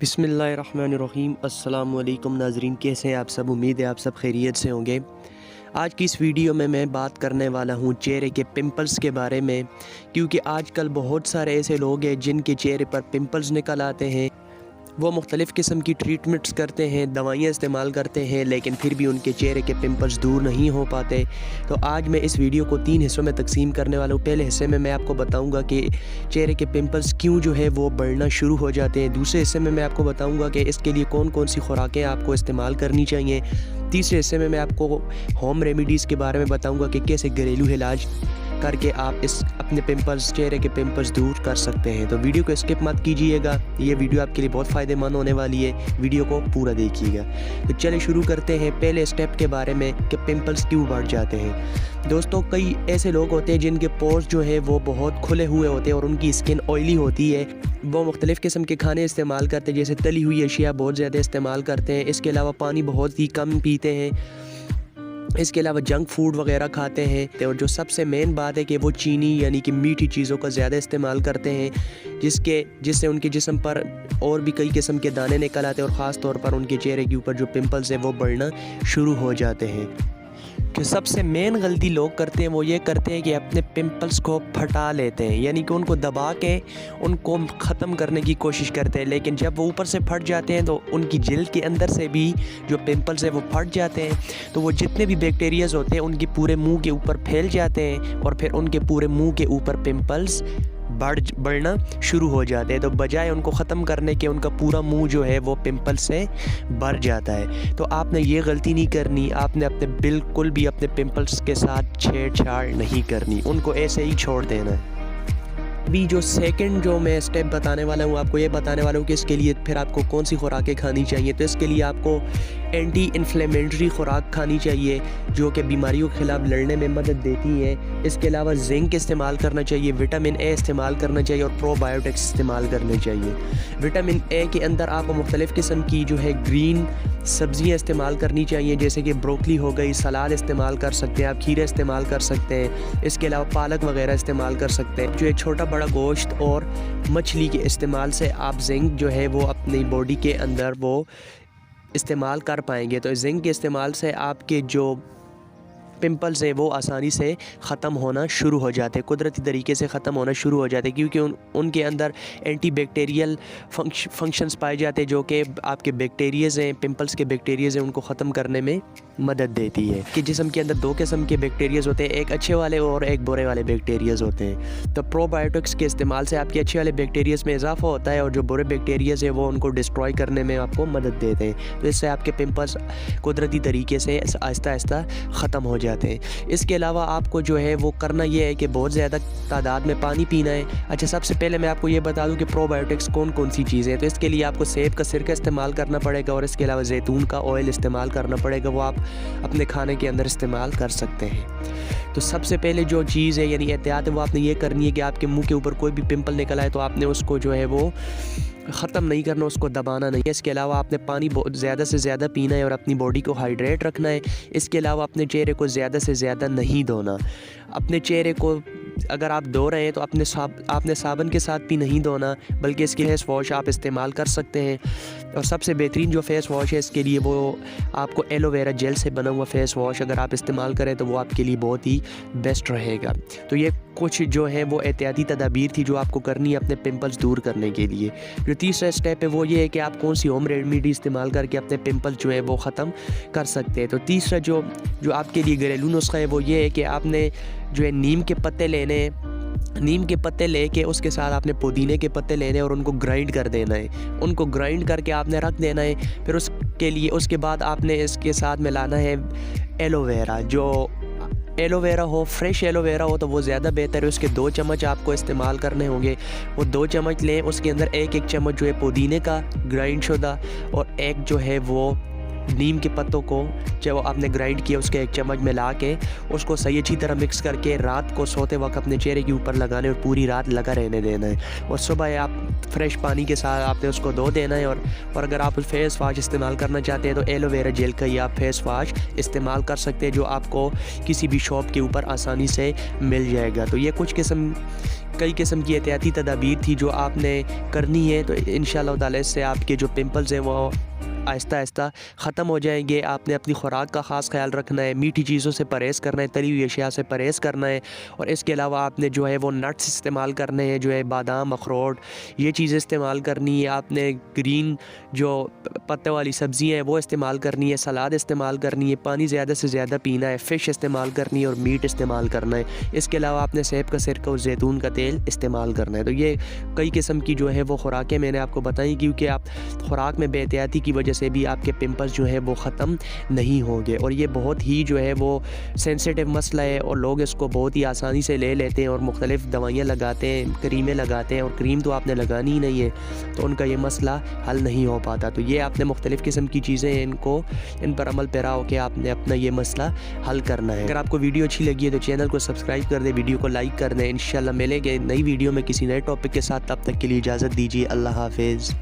बिस्मिल्लाहिर्रहमानिर्रहीम। अस्सलाम वालेकुम नाज़रीन, कैसे हैं आप सब? उम्मीद है आप सब खैरियत से होंगे। आज की इस वीडियो में मैं बात करने वाला हूं चेहरे के पिंपल्स के बारे में, क्योंकि आजकल बहुत सारे ऐसे लोग हैं जिनके चेहरे पर पिंपल्स निकल आते हैं। वो मुख्तलिफ़ किस्म की ट्रीटमेंट्स करते हैं, दवाइयाँ इस्तेमाल करते हैं, लेकिन फिर भी उनके चेहरे के पिंपल्स दूर नहीं हो पाते। तो आज मैं इस वीडियो को 3 हिस्सों में तकसीम करने वाला हूँ। पहले हिस्से में मैं आपको बताऊँगा कि चेहरे के पिंपल्स क्यों जो है वो बढ़ना शुरू हो जाते हैं। दूसरे हिस्से में मैं आपको बताऊँगा कि इसके लिए कौन कौन सी खुराकें आपको इस्तेमाल करनी चाहिए। तीसरे हिस्से में मैं आपको होम रेमेडीज़ के बारे में बताऊँगा कि कैसे घरेलू इलाज करके आप अपने पिंपल्स, चेहरे के पिंपल्स दूर कर सकते हैं। तो वीडियो को स्किप मत कीजिएगा, ये वीडियो आपके लिए बहुत फ़ायदेमंद होने वाली है। वीडियो को पूरा देखिएगा। तो चलिए शुरू करते हैं पहले स्टेप के बारे में कि पिंपल्स क्यों बढ़ जाते हैं। दोस्तों, कई ऐसे लोग होते हैं जिनके पोर्स जो है वो बहुत खुले हुए होते हैं और उनकी स्किन ऑयली होती है। वो मुख्तलिफ़ किस्म के खाने इस्तेमाल करते हैं, जैसे तली हुई अशिया बहुत ज़्यादा इस्तेमाल करते हैं। इसके अलावा पानी बहुत ही कम पीते हैं। इसके अलावा जंक फूड वगैरह खाते हैं। और जो सबसे मेन बात है कि वो चीनी यानी कि मीठी चीज़ों का ज़्यादा इस्तेमाल करते हैं, जिससे उनके जिस्म पर और भी कई किस्म के दाने निकल आते हैं और ख़ास तौर पर उनके चेहरे के ऊपर जो पिंपल्स हैं वो बढ़ना शुरू हो जाते हैं। जो सबसे मेन गलती लोग करते हैं वो ये करते हैं कि अपने पिंपल्स को फटा लेते हैं, यानी कि उनको दबा के उनको ख़त्म करने की कोशिश करते हैं। लेकिन जब वो ऊपर से फट जाते हैं तो उनकी जिल्द के अंदर से भी जो पिंपल्स है वो फट जाते हैं। तो वो जितने भी बैक्टीरियाज होते हैं उनके पूरे मुंह के ऊपर फैल जाते हैं और फिर उनके पूरे मुंह के ऊपर पिंपल्स बढ़ना शुरू हो जाते हैं। तो बजाय उनको ख़त्म करने के उनका पूरा मुंह जो है वो पिंपल से भर जाता है। तो आपने ये गलती नहीं करनी, आपने अपने बिल्कुल भी अपने पिंपल्स के साथ छेड़छाड़ नहीं करनी, उनको ऐसे ही छोड़ देना है। अभी जो सेकंड जो मैं स्टेप बताने वाला हूँ, आपको ये बताने वाला हूँ कि इसके लिए फिर आपको कौन सी खुराकें खानी चाहिए। तो इसके लिए आपको एंटी इन्फ्लेमेटरी खुराक खानी चाहिए जो कि बीमारियों के ख़िलाफ़ लड़ने में मदद देती है। इसके अलावा जिंक इस्तेमाल करना चाहिए, विटामिन ए इस्तेमाल करना चाहिए और प्रोबायोटिक्स इस्तेमाल करने चाहिए। विटामिन ए के अंदर आपको मुख्तलिफ़ किस्म की जो है ग्रीन सब्ज़ियाँ इस्तेमाल करनी चाहिए, जैसे कि ब्रोकली हो गई, सलाद इस्तेमाल कर सकते हैं आप, खीरे इस्तेमाल कर सकते हैं। इसके अलावा पालक वगैरह इस्तेमाल कर सकते हैं। जो एक छोटा बड़ा गोश्त और मछली के इस्तेमाल से आप जिंक जो है वो अपनी बॉडी के अंदर वो इस्तेमाल कर पाएंगे। तो जिंक के इस्तेमाल से आपके जो पिंपल्स हैं वो आसानी से ख़त्म होना शुरू हो जाते हैं, कुदरती तरीके से ख़त्म होना शुरू हो जाते हैं, क्योंकि उनके अंदर एंटी बैक्टीरियल फंक्शंस पाए जाते हैं जो कि आपके बैक्टीरियाज़ हैं, पिंपल्स के बैक्टीरियाज़ हैं, उनको ख़त्म करने में मदद देती है। कि जिस्म के अंदर 2 किस्म के बैक्टीरियाज़ होते हैं, एक अच्छे वाले और एक बुरे वाले बैक्टीरियाज़ होते हैं। तो प्रोबायोटिक्स के इस्तेमाल से आपके अच्छे वाले बैक्टीरियाज़ में इजाफा होता है और जो बुरे बैक्टीरियाज़ हैं वो उनको डिस्ट्रॉय करने में आपको मदद देते हैं। तो इससे आपके पिंपल्स कुदरती तरीके से आहिस्ता आहिस्ता ख़त्म हो जाते हैं। इसके अलावा आपको जो है वो करना ये है कि बहुत ज़्यादा तादाद में पानी पीना है। अच्छा, सबसे पहले मैं आपको ये बता दूं कि प्रोबायोटिक्स कौन कौन सी चीज़ें हैं। तो इसके लिए आपको सेब का सिरका इस्तेमाल करना पड़ेगा और इसके अलावा जैतून का ऑयल इस्तेमाल करना पड़ेगा, वो आप अपने खाने के अंदर इस्तेमाल कर सकते हैं। तो सबसे पहले जो चीज़ है यानी एहतियात है वो आपने ये करनी है कि आपके मुंह के ऊपर कोई भी पिंपल निकल आए तो आपने उसको जो है वो ख़त्म नहीं करना, उसको दबाना नहीं है। इसके अलावा आपने पानी बहुत ज़्यादा से ज़्यादा पीना है और अपनी बॉडी को हाइड्रेट रखना है। इसके अलावा अपने चेहरे को ज़्यादा से ज़्यादा नहीं धोना। अपने चेहरे को अगर आप धो रहे हैं तो आपने साबुन के साथ भी नहीं धोना, बल्कि इसके फेस वॉश आप इस्तेमाल कर सकते हैं। और सबसे बेहतरीन जो फेस वॉश है इसके लिए वो आपको एलोवेरा जेल से बना हुआ फेस वॉश अगर आप इस्तेमाल करें तो वो आपके लिए बहुत ही बेस्ट रहेगा। तो ये कुछ जो है वो एहतियाती तदाबीर थी जो आपको करनी है अपने पिंपल्स दूर करने के लिए। जो तीसरा स्टेप है वो ये है कि आप कौन सी होम रेमेडी इस्तेमाल करके अपने पिंपल्स जो है वो ख़त्म कर सकते हैं। तो तीसरा जो आपके लिए घरेलू नुस्खा है वो ये है कि आपने जो है नीम के पत्ते लेने, नीम के पत्ते लेके उसके साथ आपने पुदीने के पत्ते लेने और उनको ग्राइंड कर देना है। उनको ग्राइंड करके आपने रख देना है। फिर उसके बाद आपने इसके साथ मिलाना है एलोवेरा। जो एलोवेरा हो, फ्रेश एलोवेरा हो तो वो ज़्यादा बेहतर है। उसके 2 चम्मच आपको इस्तेमाल करने होंगे। वो 2 चम्मच लें, उसके अंदर एक चम्मच जो है पुदीने का ग्राइंड शुदा और एक जो है वो نیم کے پتوں کو چاہے وہ آپ نے گرائنڈ کیا اس کے ایک چمچ میں لا کے اس کو صحیح اچھی طرح مکس کر کے رات کو سوتے وقت اپنے چہرے کے اوپر لگانے اور پوری رات لگا رہنے دینا ہے، اور صبح آپ فریش پانی کے ساتھ آپ نے اس کو دھو دینا ہے۔ اور اگر آپ فیس واش استعمال کرنا چاہتے ہیں تو ایلو ویرا جیل کا ہی آپ فیس واش استعمال کر سکتے ہیں، جو آپ کو کسی بھی شاپ کے اوپر آسانی سے مل جائے گا۔ تو یہ کئی قسم کی احتیاطی تدابیر تھی جو آپ نے کرنی ہے، تو انشاءاللہ تعالی اس سے آپ کے جو پمپلز ہیں وہ آہستہ آہستہ ختم ہو جائیں گے۔ آپ نے اپنی خوراک کا خاص خیال رکھنا ہے، میٹھی چیزوں سے پرہیز کرنا ہے، تلی ہوئی اشیاء سے پرہیز کرنا ہے، اور اس کے علاوہ آپ نے جو ہے وہ نٹس استعمال کرنے ہیں، جو ہے بادام، اخروٹ، یہ چیزیں استعمال کرنی ہے۔ آپ نے گرین جو پتے والی سبزیاں ہیں وہ استعمال کرنی ہے، سلاد استعمال کرنی ہے، پانی زیادہ سے زیادہ پینا ہے، فش استعمال کرنی ہے اور میٹ استعمال کرنا ہے۔ اس کے علاوہ آپ نے سیب کا سرکہ اور زیتون کا تیل استعمال کرنا ہے۔ تو یہ کئی قسم کی جو ہے وہ خوراکیں میں نے آپ کو بتائیں، کیونکہ آپ خوراک میں بے احتیاطی کی وجہ سے بھی آپ کے پمپلز جو ہے وہ ختم نہیں ہوں گے، اور یہ بہت ہی جو ہے وہ سینسیٹیو مسئلہ ہے، اور لوگ اس کو بہت ہی آسانی سے لے لیتے ہیں اور مختلف دوائیاں لگاتے ہیں، کریمیں لگاتے ہیں، اور کریم تو آپ نے لگانی ہی نہیں ہے، تو ان کا یہ مسئلہ حل نہیں ہو پاتا۔ تو یہ آپ نے مختلف قسم کی چیزیں ہیں، ان پر عمل پیرا ہو کے آپ نے اپنا یہ مسئلہ حل کرنا ہے۔ اگر آپ کو ویڈیو اچھی لگی ہے تو چینل کو سبسکرائب کر دیں، ویڈیو کو لائک کر دیں۔ انشاءاللہ ملیں گے نئی ویڈیو میں کسی نئے ٹاپک کے ساتھ، تب تک کے لیے اجازت دیجیے، اللہ حافظ۔